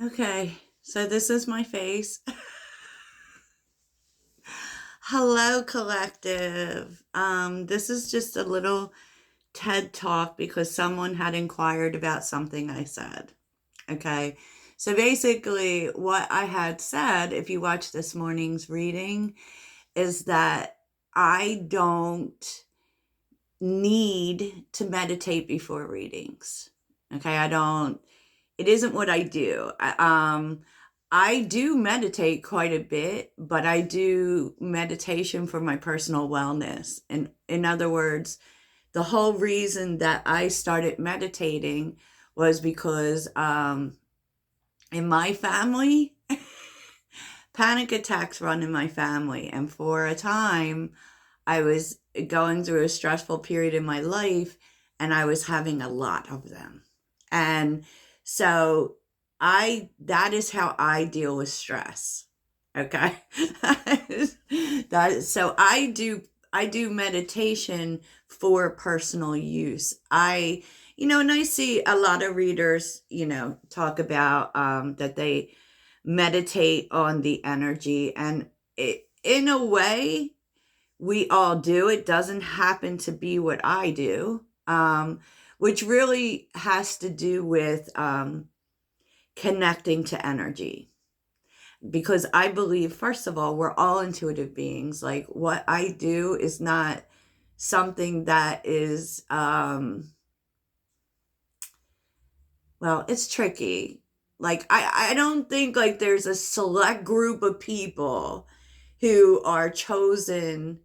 Okay, so this is my face. Hello, collective. This is just a little TED talk because someone had inquired about something I said. Okay, so basically, what I had said, if you watch this morning's reading, is that I don't need to meditate before readings. Okay, I don't it isn't what I do. I do meditate quite a bit, but I do meditation for my personal wellness. And in other words, the whole reason that I started meditating was because in my family, panic attacks run in my family. And for a time, I was going through a stressful period in my life and I was having a lot of them. And so that is how I deal with stress. Okay. So I do meditation for personal use. And I see a lot of readers, talk about that they meditate on the energy, and in a way we all do. It doesn't happen to be what I do, which really has to do with connecting to energy. Because I believe, first of all, we're all intuitive beings. Like, what I do is not something that is, well, it's tricky. Like, I don't think like there's a select group of people who are chosen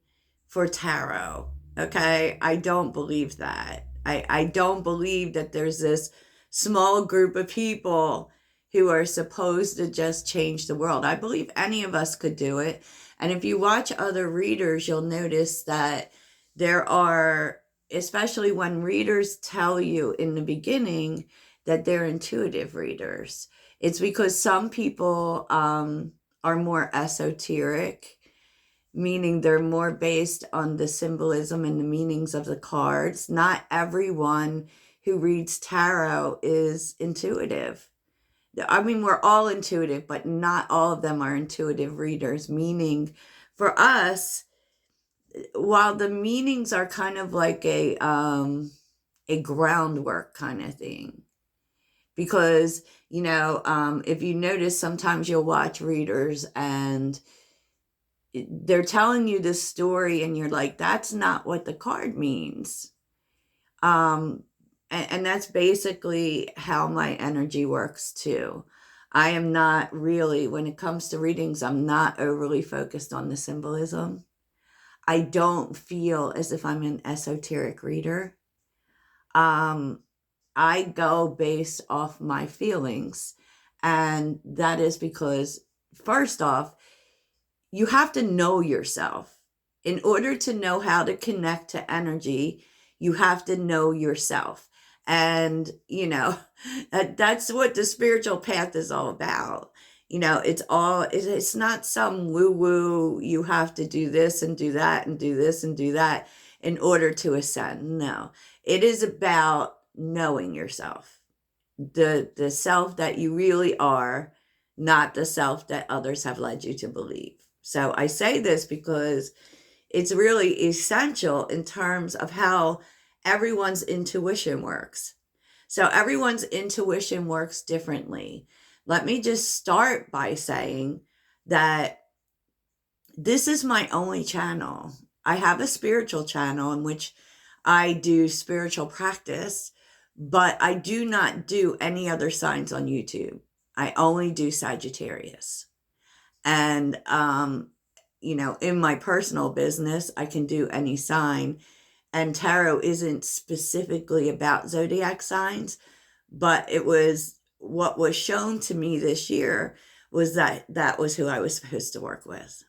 for tarot. Okay. I don't believe that. I don't believe that there's this small group of people who are supposed to just change the world. I believe any of us could do it. And if you watch other readers, you'll notice that there are, especially when readers tell you in the beginning that they're intuitive readers, it's because some people are more esoteric, meaning they're more based on the symbolism and the meanings of the cards. Not everyone who reads tarot is intuitive. I mean, we're all intuitive, but not all of them are intuitive readers, meaning for us, while the meanings are kind of like a groundwork kind of thing, because if you notice, sometimes you'll watch readers and they're telling you this story and you're like, that's not what the card means. And that's basically how my energy works too. I am not really, when it comes to readings, I'm not overly focused on the symbolism. I don't feel as if I'm an esoteric reader. um I go based off my feelings. And that is because, first off, you have to know yourself. In order to know how to connect to energy, you have to know yourself. And, that's what the spiritual path is all about. It's not some woo woo, you have to do this and do that and do this and do that in order to ascend. No, it is about knowing yourself, the self that you really are, not the self that others have led you to believe. So I say this because it's really essential in terms of how everyone's intuition works. So everyone's intuition works differently. Let me just start by saying that this is my only channel. I have a spiritual channel in which I do spiritual practice, but I do not do any other signs on YouTube. I only do Sagittarius. And, in my personal business, I can do any sign. And tarot isn't specifically about zodiac signs, but it was what was shown to me this year was that that was who I was supposed to work with.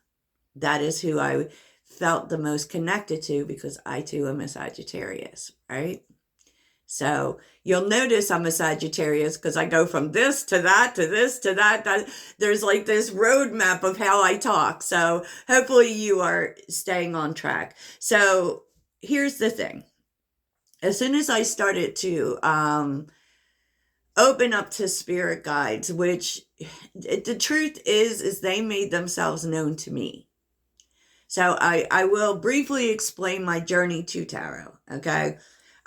That is who I felt the most connected to, because I too am a Sagittarius, right? So you'll notice I'm a Sagittarius because I go from this to that to this to that. There's like this roadmap of how I talk. So hopefully you are staying on track. So here's the thing. As soon as I started to open up to spirit guides, which the truth is they made themselves known to me. So I will briefly explain my journey to tarot. Okay.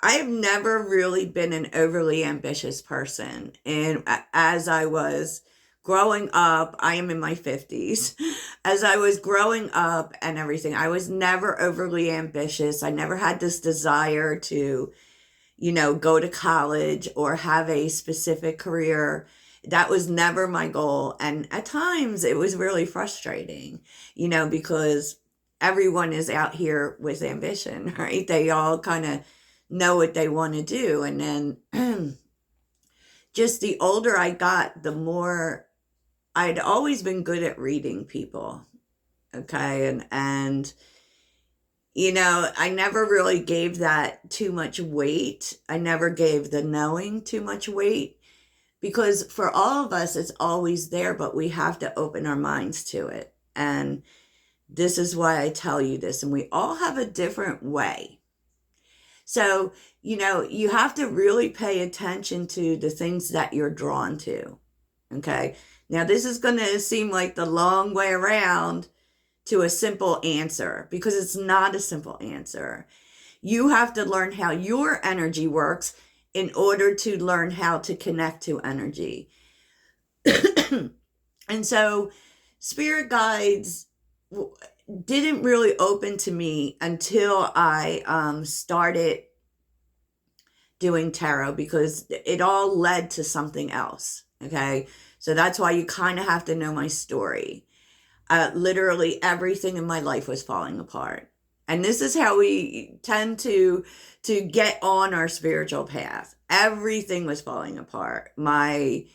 I have never really been an overly ambitious person. And as I was growing up, I am in my 50s. As I was growing up and everything, I was never overly ambitious. I never had this desire to, go to college or have a specific career. That was never my goal. And at times it was really frustrating, because everyone is out here with ambition, right? They all kind of know what they want to do. And then just the older I got, the more I'd always been good at reading people. Okay. And I never really gave that too much weight. I never gave the knowing too much weight because for all of us, it's always there, but we have to open our minds to it. And this is why I tell you this. And we all have a different way. So, you have to really pay attention to the things that you're drawn to. Okay. Now, this is going to seem like the long way around to a simple answer because it's not a simple answer. You have to learn how your energy works in order to learn how to connect to energy. And so spirit guides didn't really open to me until I started doing tarot because it all led to something else. Okay. So that's why you kind of have to know my story. Literally everything in my life was falling apart. And this is how we tend to get on our spiritual path. Everything was falling apart. I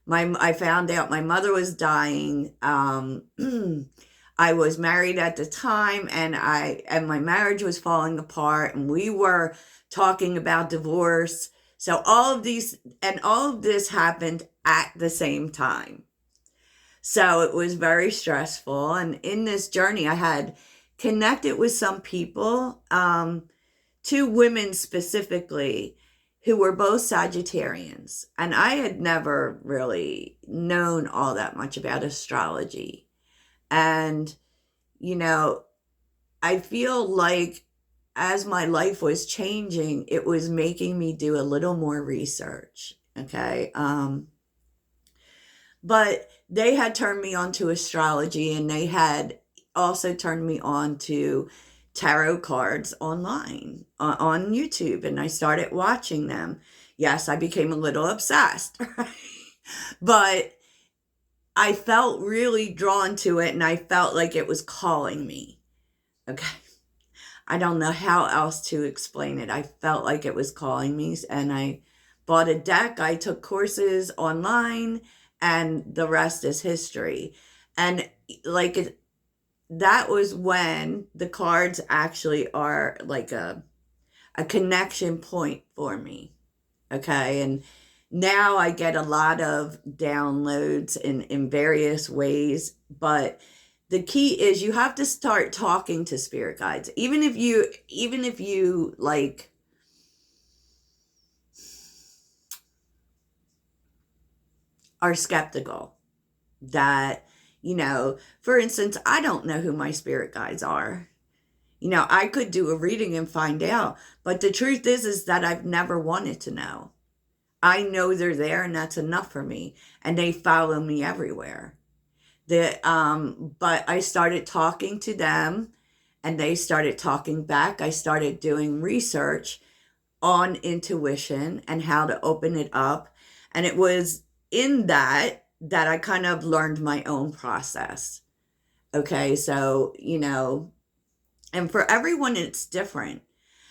found out my mother was dying. I was married at the time and my marriage was falling apart and we were talking about divorce. So all of this happened at the same time. So it was very stressful. And in this journey, I had connected with some people, 2 women specifically, who were both Sagittarians. And I had never really known all that much about astrology. And, I feel like as my life was changing, it was making me do a little more research. Okay. But they had turned me on to astrology and they had also turned me on to tarot cards online on YouTube. And I started watching them. Yes, I became a little obsessed, right? But I felt really drawn to it and I felt like it was calling me. Okay. I don't know how else to explain it. I felt like it was calling me and I bought a deck. I took courses online and the rest is history. And that was when the cards actually are like a connection point for me. Okay. And now I get a lot of downloads in various ways, but the key is you have to start talking to spirit guides. Even if you like are skeptical that, for instance, I don't know who my spirit guides are. I could do a reading and find out, but the truth is that I've never wanted to know. I know they're there and that's enough for me. And they follow me everywhere. But I started talking to them and they started talking back. I started doing research on intuition and how to open it up. And it was in that I kind of learned my own process. Okay. So, and for everyone, it's different.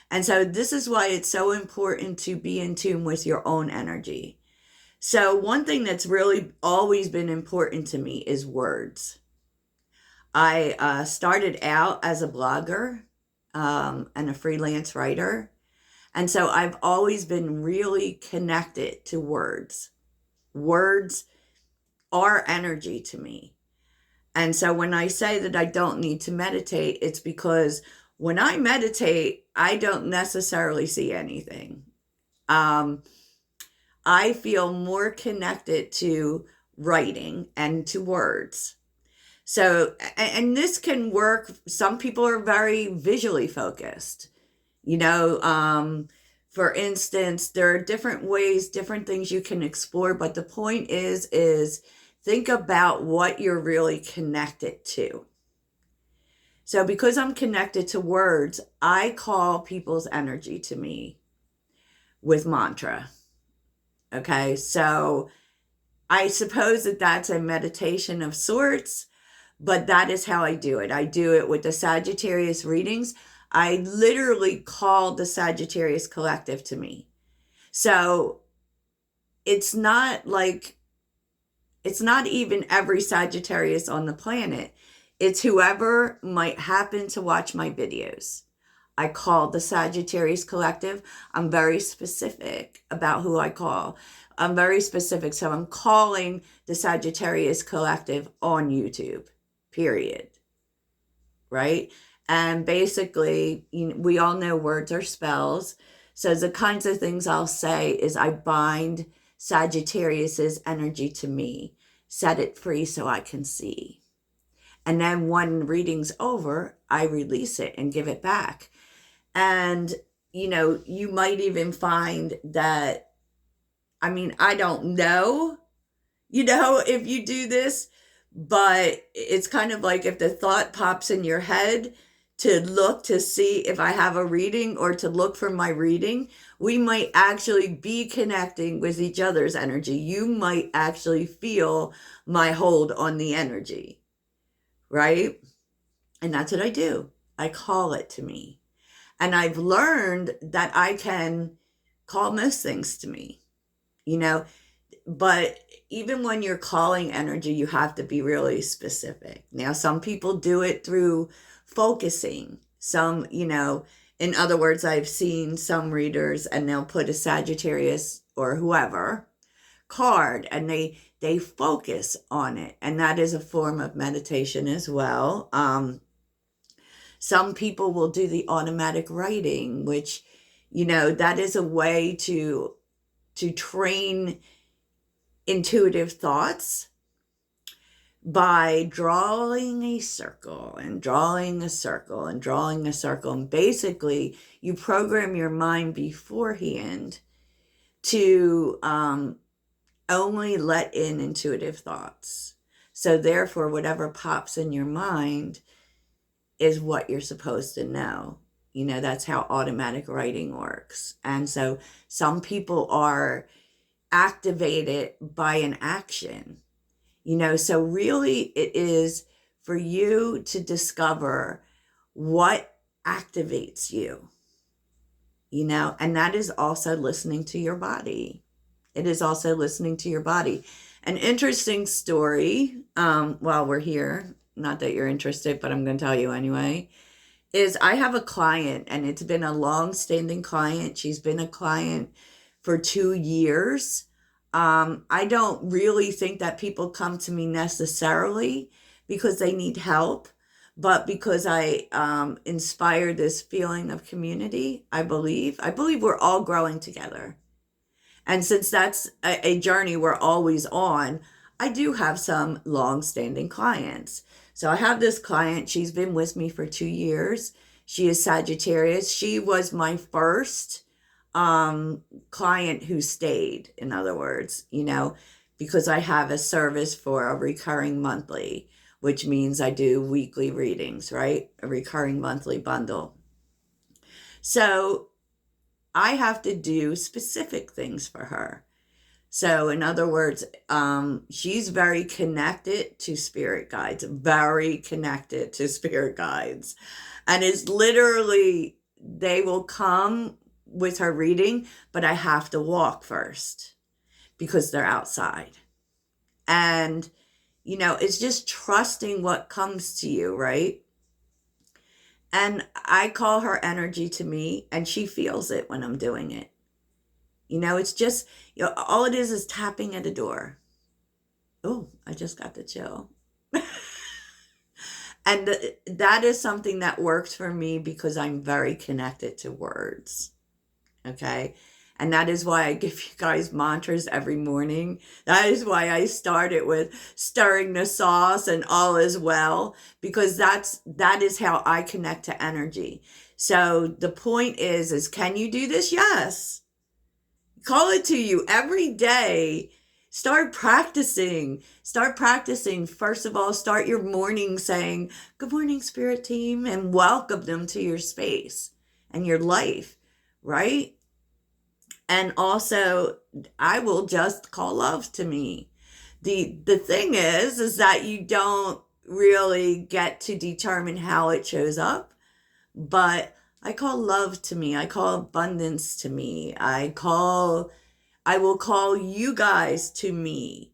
And so this is why it's so important to be in tune with your own energy. So one thing that's really always been important to me is words. I started out as a blogger and a freelance writer. And so I've always been really connected to words. Words are energy to me. And so when I say that I don't need to meditate, it's because when I meditate, I don't necessarily see anything. I feel more connected to writing and to words. So, and this can work. Some people are very visually focused. You know, for instance, there are different ways, different things you can explore, but the point is think about what you're really connected to. So because I'm connected to words, I call people's energy to me with mantra. Okay? So I suppose that that's a meditation of sorts, but that is how I do it. I do it with the Sagittarius readings. I literally call the Sagittarius collective to me. So it's not like, it's not even every Sagittarius on the planet. It's whoever might happen to watch my videos. I call the Sagittarius collective. I'm very specific about who I call. I'm very specific. So I'm calling the Sagittarius collective on YouTube, period. Right? And basically, we all know words are spells. So the kinds of things I'll say is I bind Sagittarius's energy to me, set it free so I can see. And then when reading's over, I release it and give it back. And, you might even find that, I don't know, if you do this, but it's kind of like if the thought pops in your head to look to see if I have a reading or to look for my reading, we might actually be connecting with each other's energy. You might actually feel my hold on the energy, right? And that's what I do. I call it to me. And I've learned that I can call most things to me, but even when you're calling energy, you have to be really specific. Now, some people do it through focusing. Some, in other words, I've seen some readers and they'll put a Sagittarius or whoever card and they focus on it. And that is a form of meditation as well. Some people will do the automatic writing, which, that is a way to train intuitive thoughts by drawing a circle and drawing a circle and drawing a circle. And basically, you program your mind beforehand to only let in intuitive thoughts. So therefore, whatever pops in your mind is what you're supposed to know. That's how automatic writing works. And so some people are activated by an action, so really it is for you to discover what activates you, and that is also listening to your body. It is also listening to your body. An interesting story, while we're here, not that you're interested, but I'm going to tell you anyway, is I have a client, and it's been a long-standing client. She's been a client for 2 years. I don't really think that people come to me necessarily because they need help, but because I inspire this feeling of community. I believe we're all growing together. And since that's a journey we're always on, I do have some long-standing clients. So I have this client. She's been with me for 2 years. She is Sagittarius. She was my first client who stayed, in other words, because I have a service for a recurring monthly, which means I do weekly readings, right? A recurring monthly bundle. So I have to do specific things for her. So in other words, she's very connected to spirit guides, very connected to spirit guides. And it's literally, they will come with her reading, but I have to walk first because they're outside. And, it's just trusting what comes to you, right? And I call her energy to me, and she feels it when I'm doing it. It's just, all it is tapping at a door. Oh, I just got the chill. And that is something that works for me because I'm very connected to words. Okay. And that is why I give you guys mantras every morning. That is why I started with stirring the sauce and all is well, because that is how I connect to energy. So the point is can you do this? Yes. Call it to you every day. Start practicing. Start practicing. First of all, start your morning saying, "Good morning, spirit team," and welcome them to your space and your life, right? And also, I will just call love to me. The thing is that you don't really get to determine how it shows up, but I call love to me. I call abundance to me. I will call you guys to me.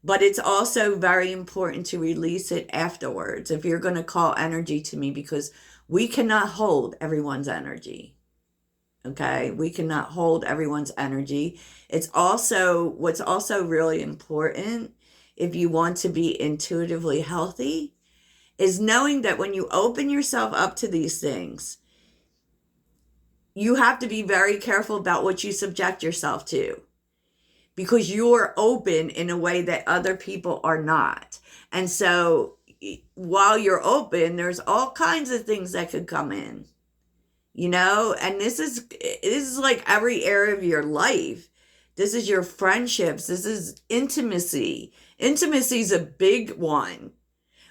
But it's also very important to release it afterwards if you're going to call energy to me, because we cannot hold everyone's energy. Okay? We cannot hold everyone's energy. What's also really important if you want to be intuitively healthy is knowing that when you open yourself up to these things, you have to be very careful about what you subject yourself to, because you're open in a way that other people are not. And so while you're open, there's all kinds of things that could come in, and this is like every area of your life. This is your friendships. This is intimacy. Intimacy is a big one.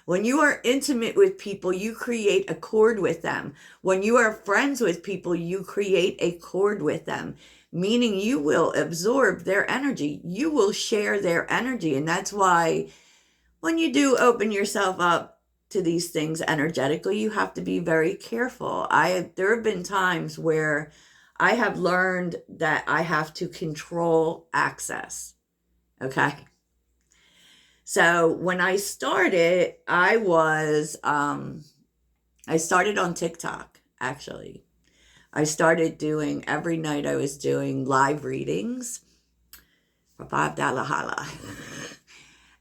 When you are intimate with people, you create a cord with them. When you are friends with people, you create a cord with them, meaning you will absorb their energy. You will share their energy. And that's why when you do open yourself up to these things energetically, you have to be very careful. There have been times where I have learned that I have to control access. Okay. So when I started, I started on TikTok, actually. I started doing, every night I was doing live readings for $5 holla.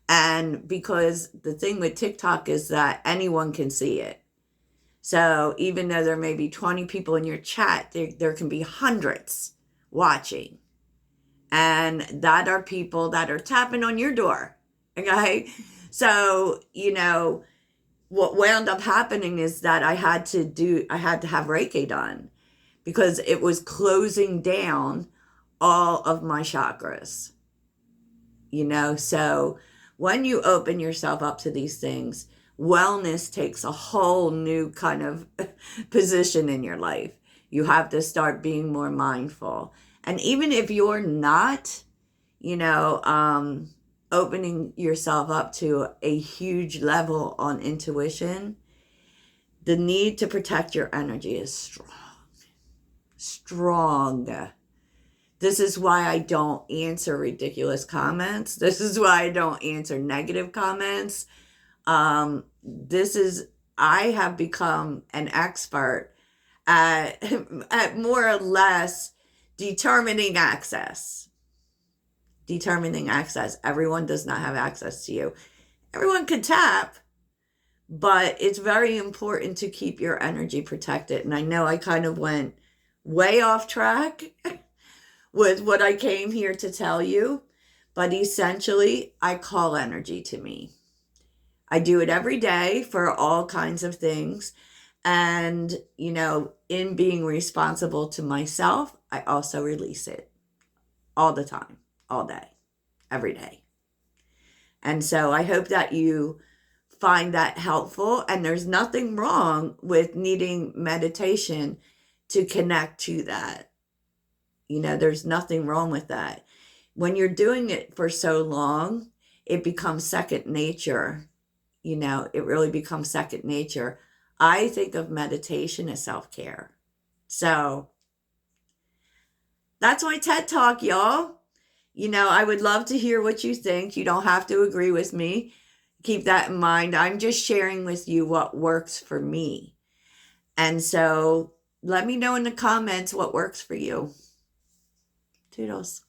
And because the thing with TikTok is that anyone can see it. So even though there may be 20 people in your chat, there can be hundreds watching. And that are people that are tapping on your door. Okay. So, what wound up happening is that I had to have Reiki done, because it was closing down all of my chakras, so when you open yourself up to these things, wellness takes a whole new kind of position in your life. You have to start being more mindful. And even if you're not, opening yourself up to a huge level on intuition, the need to protect your energy is strong. Strong. This is why I don't answer ridiculous comments. This is why I don't answer negative comments. I have become an expert at more or less determining access. Everyone does not have access to you. Everyone can tap, but it's very important to keep your energy protected. And I know I kind of went way off track with what I came here to tell you, but essentially, I call energy to me. I do it every day for all kinds of things. And, in being responsible to myself, I also release it all the time, all day, every day. And so I hope that you find that helpful. And there's nothing wrong with needing meditation to connect to that. There's nothing wrong with that. When you're doing it for so long, it becomes second nature. It really becomes second nature. I think of meditation as self-care. So that's my TED Talk, y'all. I would love to hear what you think. You don't have to agree with me. Keep that in mind. I'm just sharing with you what works for me. And so let me know in the comments what works for you. Toodles.